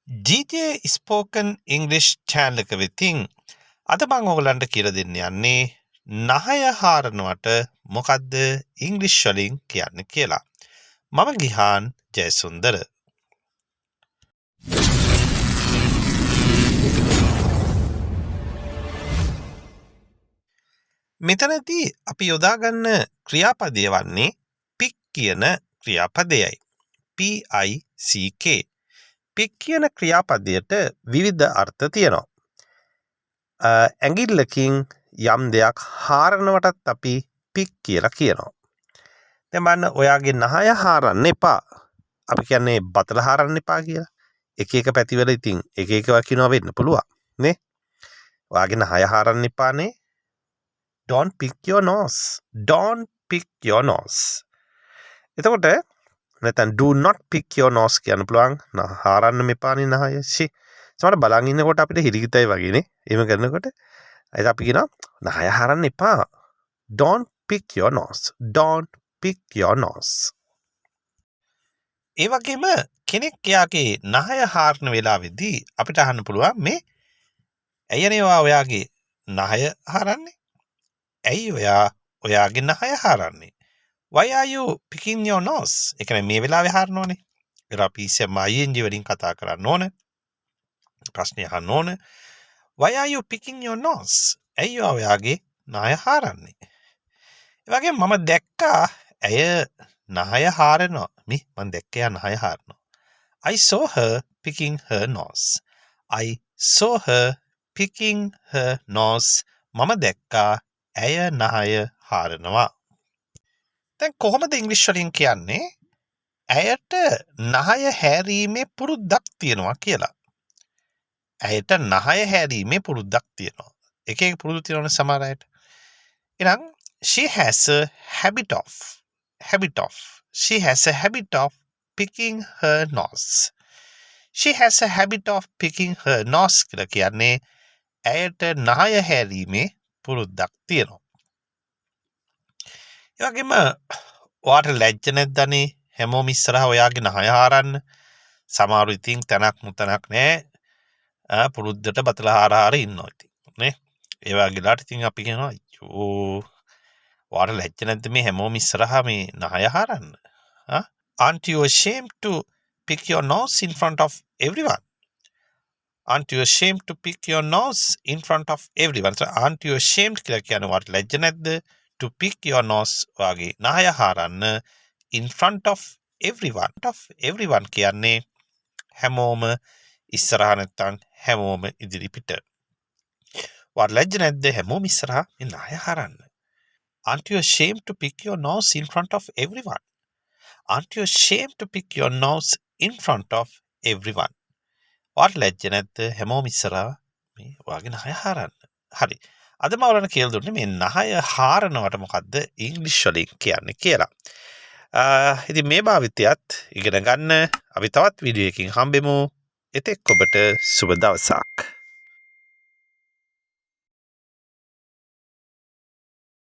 DJ spoken English channel එක වෙතින් අද මම ඔයගලන්ට කියලා දෙන්න යන්නේ නහය හාරනවට මොකද්ද ඉංග්‍රීසි වලින් කියන්නේ කියලා. මම ගිහාන් ජයසුන්දර. මෙතනදී අපි යොදා ගන්න ක්‍රියාපදය වන්නේ pick කියන ක්‍රියාපදයයි. PICK. pick කියන ක්‍රියාපදයට විවිධ අර්ථ තියෙනවා. ඇඟිල්ලකින් යම් දෙයක් හාරනවටත් අපි pick කියලා කියනවා. දැන් බලන්න ඔයාගේ නහය හාරන්න එපා. අපි කියන්නේ බතල හාරන්න එපා කියලා. එක එක පැතිවල ඉතින් එක එක වකිනවා වෙන්න පුළුවන් නේ. ඔයාගේ නහය හාරන්න එපානේ. Don't pick your nose. Don't pick your nose. එතකොට නැත්නම් do not pick your nose කියන්න පුළුවන්. හාරන්න මෙපානේ නහය. සමහර බලන් ඉන්නකොට අපිට හිරිකිතයි වගේනේ. එහෙම කරනකොට ඒක අපි කියනවා නහය හාරන්න එපා. Don't pick your nose. Don't pick your nose. ඒ වගේම කෙනෙක් එයාගේ නහය හාරන වෙලාවේදී අපිට අහන්න පුළුවන් මේ ඇයිනේ ඔයාගේ නහය හාරන්නේ? ඇයි ඔයාගේ නහය හාරන්නේ? Why are you picking your nose? ඒ කියන්නේ මේ වෙලාවේ හාරනෝනේ. ඒක අපි ඉස්සෙල්ලා ing වලින් කතා කරන්න ඕන. ප්‍රශ්නය අහන්න ඕන. Why are you picking your nose? ඇයි ඔයාගේ නහය හාරන්නේ? ඒ වගේම මම දැක්කා ඇය නහය හාරනවා. මම දැක්කා එයා නහය හාරනවා. I saw her picking her nose. I saw her picking her nose. මම දැක්කා ඇය නහය හාරනවා. දැන් කොහොමද ඉංග්‍රීසි වලින් කියන්නේ ඇයට නහය හැරීමේ පුරුද්දක් තියෙනවා කියලා. ඇයට නහය හැරීමේ පුරුද්දක් තියෙනවා. එක එක පුරුදු තියෙනවනේ සමහර අයට. එහෙනම් she has a habit of picking her nose. She has a habit of picking her nose කියලා කියන්නේ ඇයට නහය හැරීමේ පුරුද්දක් තියෙනවා. ඒ වගේම ඔයාට ලැජ්ජ නැද්දනේ හැමෝම ඉස්සරහා ඔයාගේ නහය හාරන්න. සමහරු ඉතින් තනක් මුතනක් නැහැ. පුරුද්දට බතල හාර ඉන්නවා ඉතින් නේ. ඒ වගේලාට ඉතින් අපි කියනවා අයියෝ ඔයාට ලැජ්ජ නැද්ද මේ හැමෝම ඉස්සරහා මේ නහය හාරන්න? Aren't you ashamed to pick your nose in front of everyone? Aren't you ashamed to pick your nose in front of everyone? So aren't you ashamed කියලා කියන්නේ ඔයාට ලැජ්ජ නැද්ද? To pick your nose වගේ නහය හාරන්න in front of everyone. Everyone කියන්නේ හැමෝම ඉස්සරහා නැත්තම් හැමෝම ඉදිරිපිට. ඔයාට ලැජ්ජ නැද්ද හැමෝම ඉස්සරහා මේ නහය හාරන්න? Aren't you ashamed to pick your nose in front of everyone? Aren't you ashamed to pick your nose in front of everyone? ඔයාට ලැජ්ජ නැද්ද හැමෝම ඉස්සරහා මේ ඔයාගේ නහය හාරන්න? හරි. අද මම ඔයාලට කියලා දුන්නේ මේ නහය හාරනවට මොකද්ද ඉංග්‍රීසි වලින් කියන්නේ කියලා. ඉතින් මේ භාවිතයත් ඉගෙන ගන්න අපි තවත් වීඩියෝ එකකින් හම්බෙමු. එතෙක් ඔබට සුබ දවසක්.